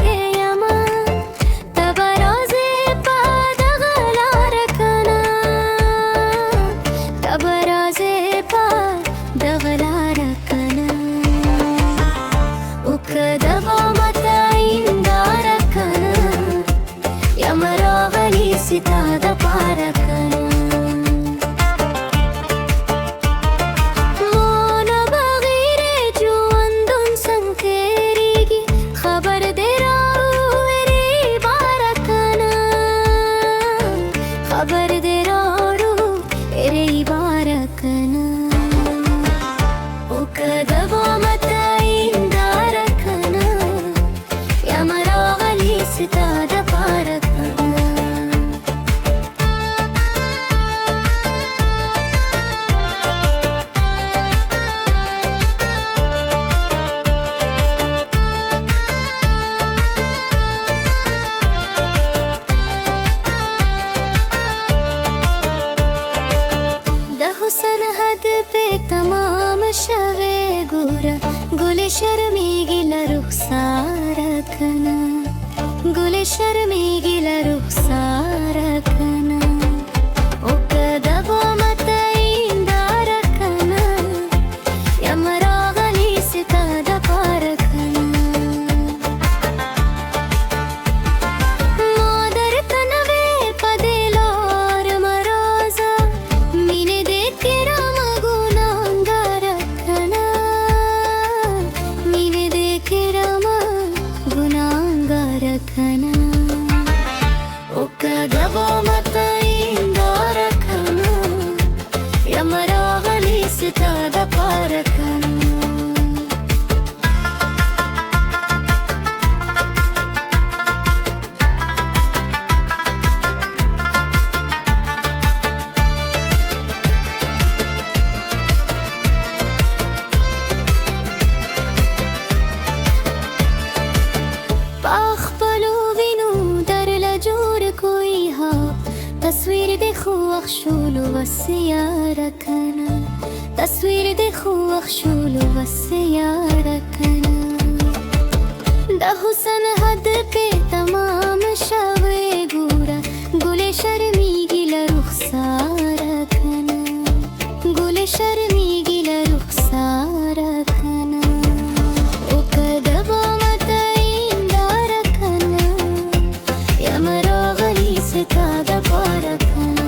के यमा तब रोज़े बाद गला रखना तब रोज़े बाद गला रखना उकदबा सितादा पारकना मोन बगीरे जो अंदुन संकेरीगी खबर दे रारू रे बारकना खबर दे रारू रे बारकना उकदबा मताइंदा रखना या मरागली सितादा पारकना हुसन हद पे तमाम शवे गुरा गुले शर्मी गिला रुखसार रखना गुले शर्मी गिला रुखसार रखना उकदबा मताइंदा रखना या मरागली सितादा पारकना मोदर तनवे पदेलोर मरोजा मीने रखना उकदबा मताइंदा रखना या मरागली सितादा पारकना तस्वीर देखो अखशुल वसियारकना तस्वीर देखो अखशुल वसियारकना द हुसन हद पे तमाम शवे गुरा गुले शर्मी गिला रुखसारकना गुले शर्मी गिला रुखसारकना उकदबा मताइंदा रखना या मरागली सितादा पारकना